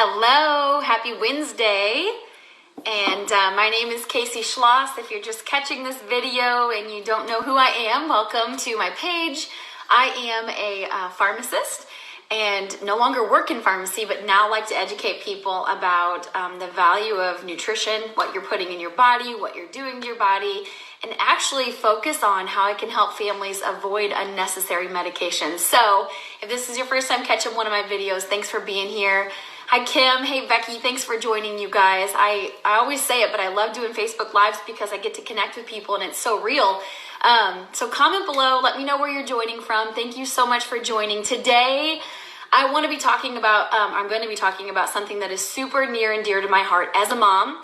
Hello, happy Wednesday. And my name is Kacy Schloss. If you're just catching this video and you don't know who I am, welcome to my page. I am a pharmacist and no longer work in pharmacy, but now like to educate people about the value of nutrition, what you're putting in your body, what you're doing to your body, and actually focus on how I can help families avoid unnecessary medications. So if this is your first time catching one of my videos, thanks for being here. Hi, Kim. Hey, Becky. Thanks for joining, you guys. I always say it, but I love doing Facebook Lives because I get to connect with people and it's so real. So comment below. Let me know where you're joining from. Thank you so much for joining. Today, I'm going to be talking about something that is super near and dear to my heart as a mom.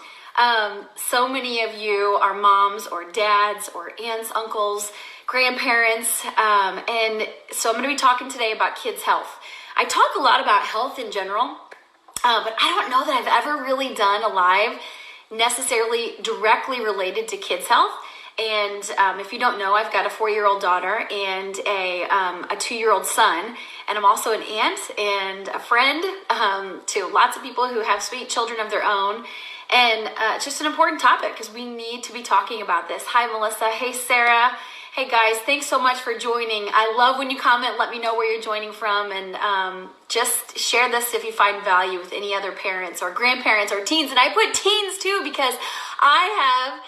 So many of you are moms or dads or aunts, uncles, grandparents. And so I'm going to be talking today about kids' health. I talk a lot about health in general. But I don't know that I've ever really done a live necessarily directly related to kids' health. And if you don't know, I've got a 4-year-old daughter and a 2-year-old son. And I'm also an aunt and a friend to lots of people who have sweet children of their own. And it's just an important topic because we need to be talking about this. Hi, Melissa. Hey, Sarah. Hey guys, thanks so much for joining. I love when you comment, let me know where you're joining from, and just share this if you find value with any other parents or grandparents or teens. And I put teens too because I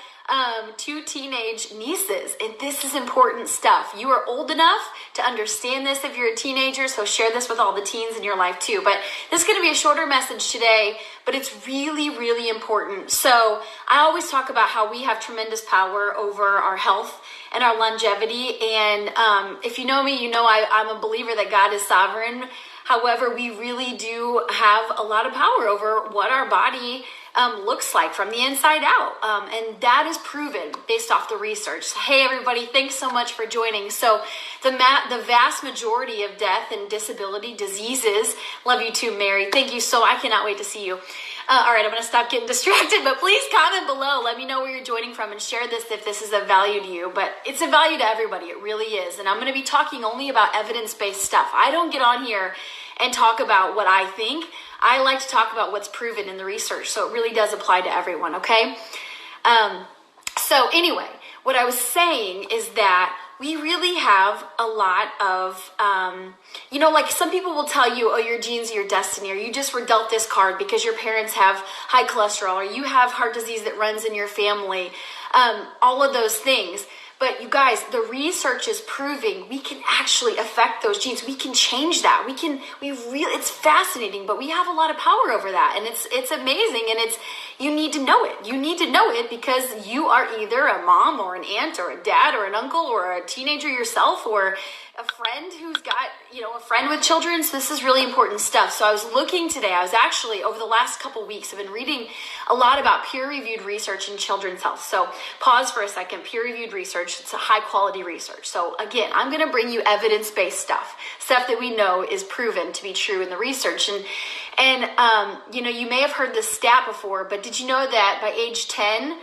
have 2 teenage nieces, and this is important stuff. You are old enough to understand this if you're a teenager, so share this with all the teens in your life too. But this is going to be a shorter message today, but it's really, really important. So I always talk about how we have tremendous power over our health and our longevity. And if you know me, you know I'm a believer that God is sovereign. However, we really do have a lot of power over what our body looks like from the inside out. And that is proven based off the research. Hey, everybody, thanks so much for joining. So the vast majority of death and disability diseases, love you too, Mary. Thank you so, I cannot wait to see you. All right, I'm going to stop getting distracted, but please comment below. Let me know where you're joining from and share this if this is of value to you. But it's a value to everybody. It really is. And I'm going to be talking only about evidence-based stuff. I don't get on here and talk about what I think. I like to talk about what's proven in the research. So it really does apply to everyone, okay? So anyway, what I was saying is that we really have a lot of, like some people will tell you, oh, your genes are your destiny, or you just were dealt this card because your parents have high cholesterol, or you have heart disease that runs in your family, all of those things. But you guys, the research is proving we can actually affect those genes. We can change that. It's fascinating, but we have a lot of power over that. And it's amazing. And you need to know it. You need to know it because you are either a mom or an aunt or a dad or an uncle or a teenager yourself or a friend who's got, a friend with children. So this is really important stuff. So I was looking today, I was actually over the last couple weeks, I've been reading a lot about peer-reviewed research in children's health. So pause for a second, peer-reviewed research, it's a high-quality research. So again, I'm going to bring you evidence-based stuff that we know is proven to be true in the research. And you may have heard this stat before, but did you know that by age 10,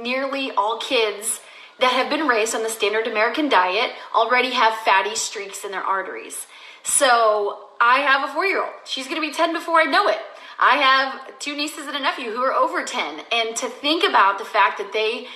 nearly all kids that have been raised on the standard American diet already have fatty streaks in their arteries. So I have a 4-year-old. She's going to be 10 before I know it. I have 2 nieces and a nephew who are over 10. And to think about the fact that they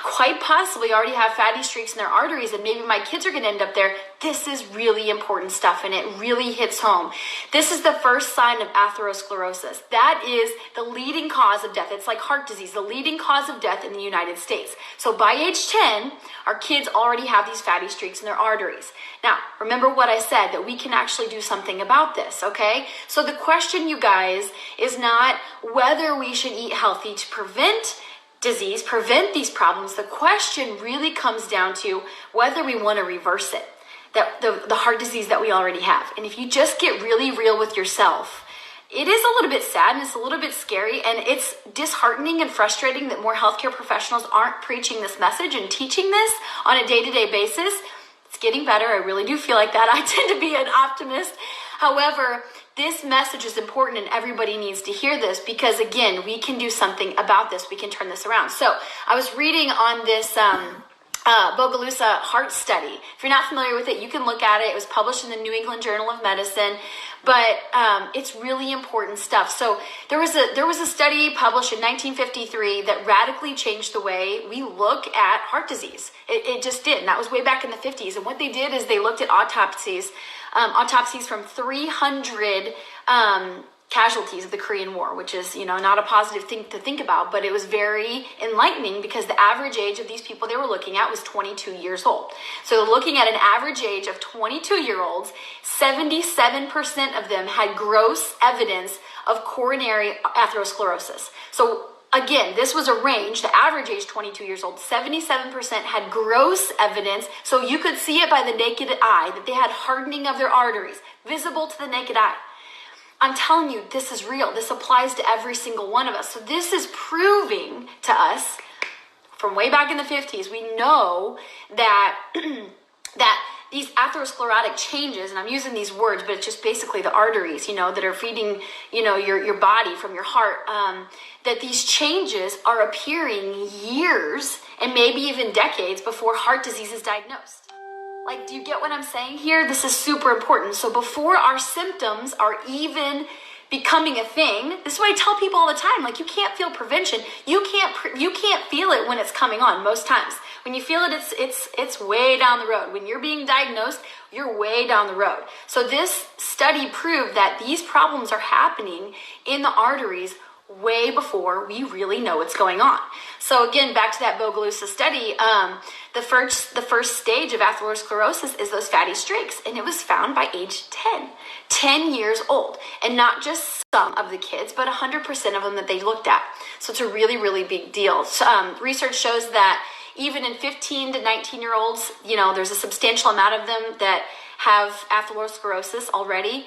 quite possibly already have fatty streaks in their arteries and maybe my kids are going to end up there, this is really important stuff and it really hits home. This is the first sign of atherosclerosis. That is the leading cause of death. It's like heart disease, the leading cause of death in the United States. So by age 10, our kids already have these fatty streaks in their arteries. Now, remember what I said, that we can actually do something about this, okay? So the question, you guys, is not whether we should eat healthy to prevent disease, prevent these problems. The question really comes down to whether we want to reverse it, that the heart disease that we already have. And if you just get really real with yourself, it is a little bit sad and it's a little bit scary and it's disheartening and frustrating that more healthcare professionals aren't preaching this message and teaching this on a day-to-day basis. It's getting better. I really do feel like that. I tend to be an optimist. However, this message is important and everybody needs to hear this because, again, we can do something about this. We can turn this around. So I was reading on this Bogalusa heart study. If you're not familiar with it, you can look at it. It was published in the New England Journal of Medicine, but it's really important stuff. So there was a study published in 1953 that radically changed the way we look at heart disease. It just did, and that was way back in the 50s. And what they did is they looked at autopsies from 300 casualties of the Korean War, which is, not a positive thing to think about, but it was very enlightening because the average age of these people they were looking at was 22 years old. So looking at an average age of 22-year-olds, 77% of them had gross evidence of coronary atherosclerosis. So again, this was a range, the average age 22 years old, 77% had gross evidence, so you could see it by the naked eye, that they had hardening of their arteries, visible to the naked eye. I'm telling you, this is real. This applies to every single one of us. So this is proving to us from way back in the 50s, we know that that these atherosclerotic changes, and I'm using these words, but it's just basically the arteries, that are feeding, your body from your heart, that these changes are appearing years and maybe even decades before heart disease is diagnosed. Like, do you get what I'm saying here? This is super important. So before our symptoms are even becoming a thing, this is what I tell people all the time. Like, you can't feel prevention. You can't feel it when it's coming on most times. When you feel it, it's way down the road. When you're being diagnosed, you're way down the road. So this study proved that these problems are happening in the arteries way before we really know what's going on. So again, back to that Bogalusa study, the first stage of atherosclerosis is those fatty streaks, and it was found by age 10 years old, and not just some of the kids, but 100% of them that they looked at. So it's a really, really big deal. So, research shows that even in 15 to 19-year-olds, there's a substantial amount of them that have atherosclerosis already.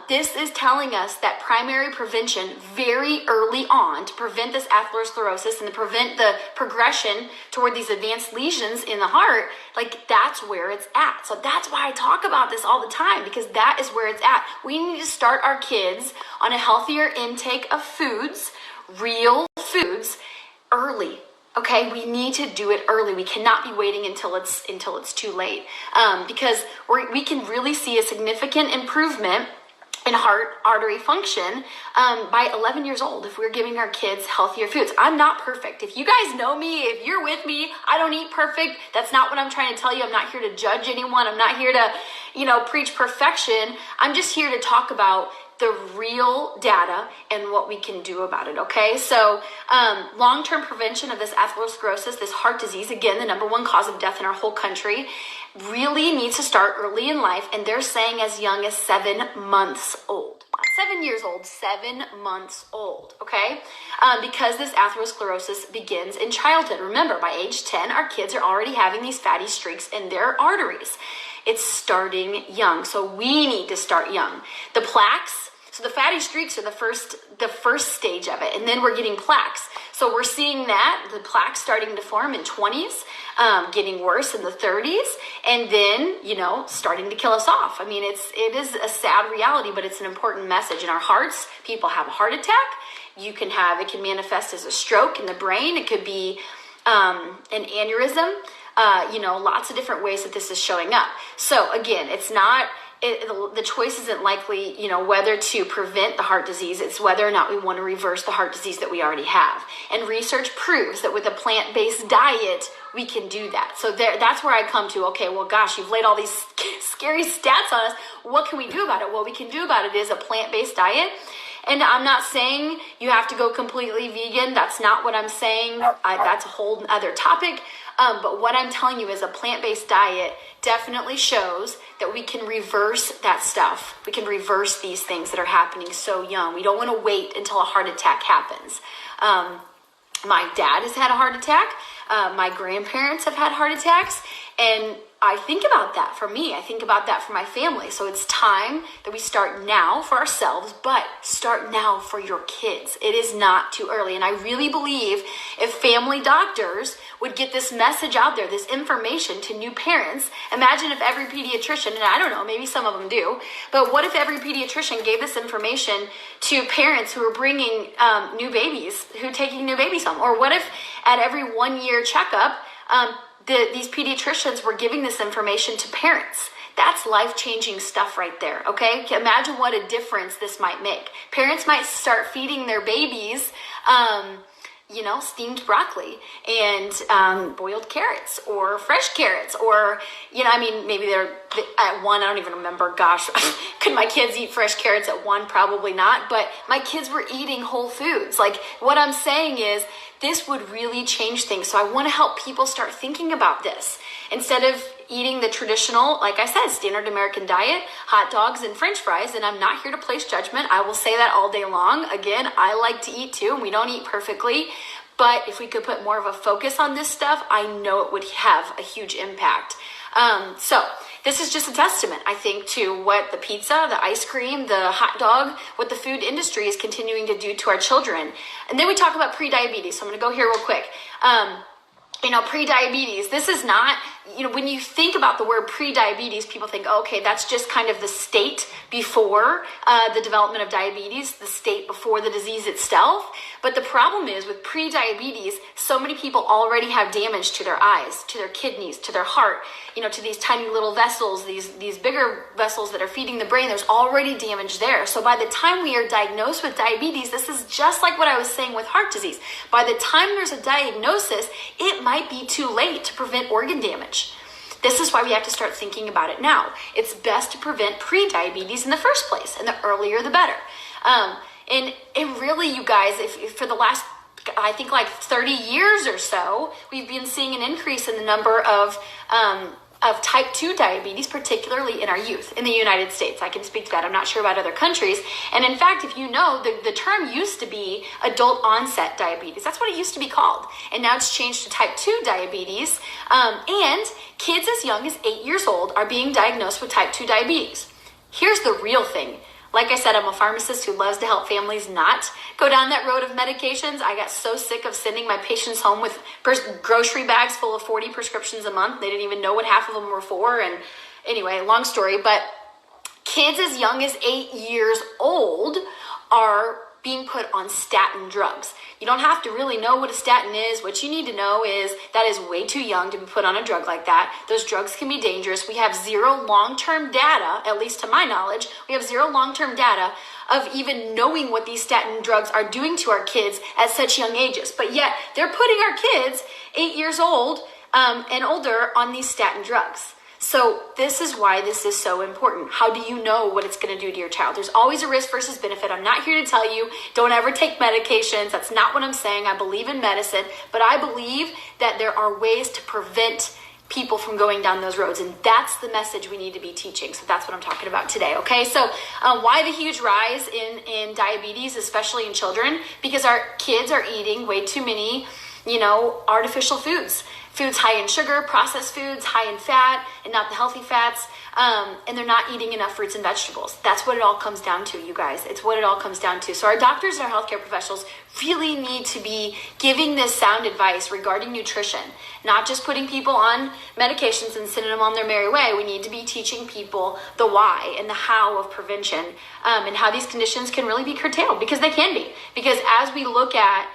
This is telling us that primary prevention very early on to prevent this atherosclerosis and to prevent the progression toward these advanced lesions in the heart, like that's where it's at. So that's why I talk about this all the time, because that is where it's at. We need to start our kids on a healthier intake of foods, real foods, early. Okay, we need to do it early. We cannot be waiting until it's too late, because we can really see a significant improvement in heart artery function by 11 years old if we're giving our kids healthier foods. I'm not perfect. If you guys know me, if you're with me, I don't eat perfect. That's not what I'm trying to tell you. I'm not here to judge anyone. I'm not here to, preach perfection. I'm just here to talk about the real data and what we can do about it, okay? So long-term prevention of this atherosclerosis, this heart disease, again, the number one cause of death in our whole country, really needs to start early in life, and they're saying as young as 7 months old. Not 7 years old, 7 months old, okay? Because this atherosclerosis begins in childhood. Remember, by age 10, our kids are already having these fatty streaks in their arteries. It's starting young, so we need to start young. The plaques, so the fatty streaks are the first stage of it, and then we're getting plaques. So we're seeing that, the plaques starting to form in 20s, getting worse in the 30s, and then, starting to kill us off. I mean, it is a sad reality, but it's an important message. In our hearts, people have a heart attack. It can manifest as a stroke in the brain. It could be an aneurysm. Lots of different ways that this is showing up. So again, the choice isn't likely, whether to prevent the heart disease. It's whether or not we want to reverse the heart disease that we already have. And research proves that with a plant-based diet, we can do that. So that's where I come to, okay, well, gosh, you've laid all these scary stats on us. What can we do about it? What we can do about it is a plant-based diet. And I'm not saying you have to go completely vegan. That's not what I'm saying. That's a whole other topic. But what I'm telling you is a plant-based diet definitely shows that we can reverse that stuff. We can reverse these things that are happening so young. We don't want to wait until a heart attack happens. My dad has had a heart attack. My grandparents have had heart attacks. And I think about that for me. I think about that for my family. So it's time that we start now for ourselves, but start now for your kids. It is not too early. And I really believe if family doctors would get this message out there, this information to new parents, imagine if every pediatrician, and I don't know, maybe some of them do, but what if every pediatrician gave this information to parents who are bringing taking new babies home? Or what if at every 1 year checkup, these pediatricians were giving this information to parents. That's life-changing stuff right there, okay? Imagine what a difference this might make. Parents might start feeding their babies, steamed broccoli and boiled carrots or fresh carrots, or, maybe they're at one, I don't even remember, gosh, could my kids eat fresh carrots at one? Probably not, but my kids were eating whole foods. Like, what I'm saying is, this would really change things. So I want to help people start thinking about this. Instead of eating the traditional, like I said, standard American diet, hot dogs and French fries, and I'm not here to place judgment. I will say that all day long. Again, I like to eat too, and we don't eat perfectly. But if we could put more of a focus on this stuff, I know it would have a huge impact. So this is just a testament, I think, to what the pizza, the ice cream, the hot dog, what the food industry is continuing to do to our children. And then we talk about pre-diabetes. So I'm going to go here real quick. Pre-diabetes, this is not, when you think about the word pre-diabetes, people think, okay, that's just kind of the state before the development of diabetes, the state before the disease itself. But the problem is with pre-diabetes, so many people already have damage to their eyes, to their kidneys, to their heart, to these tiny little vessels, these bigger vessels that are feeding the brain. There's already damage there. So by the time we are diagnosed with diabetes, this is just like what I was saying with heart disease. By the time there's a diagnosis, it might be too late to prevent organ damage. This is why we have to start thinking about it now. It's best to prevent pre-diabetes in the first place, and the earlier the better. And really, you guys, if for the last, I think, like 30 years or so, we've been seeing an increase in the number of type 2 diabetes, particularly in our youth in the United States. I can speak to that. I'm not sure about other countries. And in fact, if you know, the term used to be adult onset diabetes. That's what it used to be called. And now it's changed to type 2 diabetes. And kids as young as 8 years old are being diagnosed with type 2 diabetes. Here's the real thing. Like I said, I'm a pharmacist who loves to help families not go down that road of medications. I got so sick of sending my patients home with grocery bags full of 40 prescriptions a month. They didn't even know what half of them were for. And anyway, long story, but kids as young as 8 years old are being put on statin drugs. You don't have to really know what a statin is. What you need to know is that is way too young to be put on a drug like that. Those drugs can be dangerous. We have zero long-term data, at least to my knowledge, we have zero long-term data of even knowing what these statin drugs are doing to our kids at such young ages. But yet they're putting our kids 8 years old and older on these statin drugs. So this is why this is so important. How do you know what it's going to do to your child? There's always a risk versus benefit. I'm not here to tell you don't ever take medications. That's not what I'm saying. I believe in medicine, but I believe that there are ways to prevent people from going down those roads, and that's the message we need to be teaching. So that's what I'm talking about today, okay? So why the huge rise in diabetes, especially in children? Because our kids are eating way too many, artificial foods high in sugar, processed foods, high in fat, and not the healthy fats, and they're not eating enough fruits and vegetables. That's what it all comes down to, you guys. It's what it all comes down to. So our doctors and our healthcare professionals really need to be giving this sound advice regarding nutrition, not just putting people on medications and sending them on their merry way. We need to be teaching people the why and the how of prevention, and how these conditions can really be curtailed, because they can be. Because as we look at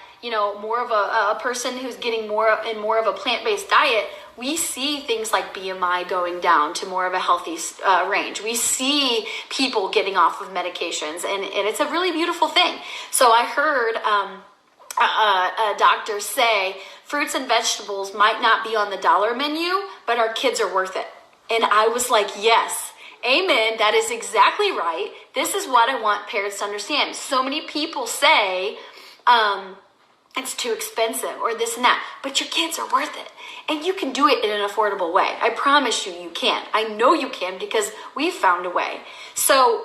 more of a person who's getting more of a plant-based diet, we see things like BMI going down to more of a healthy range. We see people getting off of medications, and it's a really beautiful thing. So I heard a doctor say fruits and vegetables might not be on the dollar menu, but our kids are worth it. And I was like, yes. Amen. That is exactly right. This is what I want parents to understand. So many people say, it's too expensive or this and that, but your kids are worth it. And you can do it in an affordable way. I promise you can. I know you can, because we've found a way. So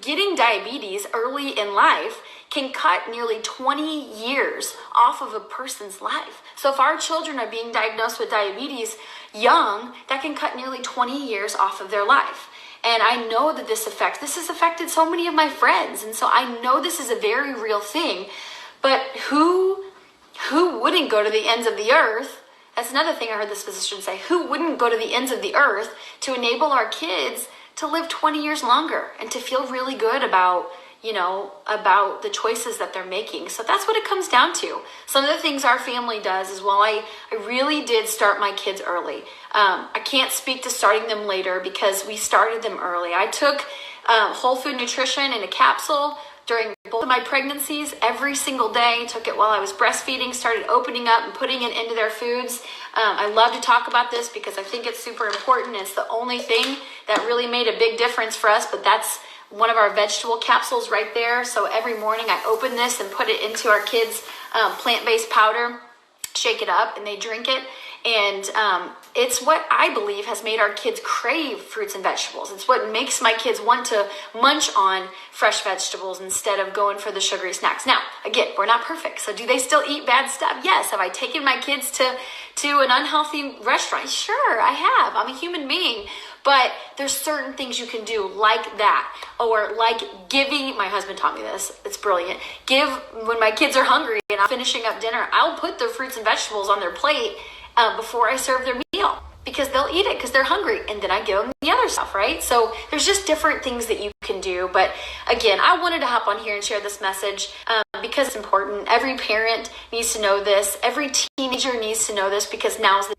getting diabetes early in life can cut nearly 20 years off of a person's life. So if our children are being diagnosed with diabetes young, that can cut nearly 20 years off of their life. And I know that this has affected so many of my friends. And so I know this is a very real thing. But who wouldn't go to the ends of the earth? That's another thing I heard this physician say. Who wouldn't go to the ends of the earth to enable our kids to live 20 years longer and to feel really good about, about the choices that they're making. So that's what it comes down to. Some of the things our family does is, well, I really did start my kids early. I can't speak to starting them later because we started them early. I took whole food nutrition in a capsule during both of my pregnancies every single day. Took it while I was breastfeeding, started opening up and putting it into their foods. I love to talk about this because I think it's super important. It's the only thing that really made a big difference for us, but that's one of our vegetable capsules right there. So every morning I open this and put it into our kids' plant-based powder, shake it up, and they drink it. And it's what I believe has made our kids crave fruits and vegetables. It's what makes my kids want to munch on fresh vegetables instead of going for the sugary snacks. Now, again, we're not perfect. So do they still eat bad stuff? Yes. Have I taken my kids to an unhealthy restaurant? Sure, I have. I'm a human being. But there's certain things you can do like that, or like giving. My husband taught me this. It's brilliant. When my kids are hungry and I'm finishing up dinner, I'll put their fruits and vegetables on their plate before I serve their meal, because they'll eat it because they're hungry, and then I give them the other stuff, right? So there's just different things that you can do. But again, I wanted to hop on here and share this message because it's important. Every parent needs to know this. Every teenager needs to know this, because now's the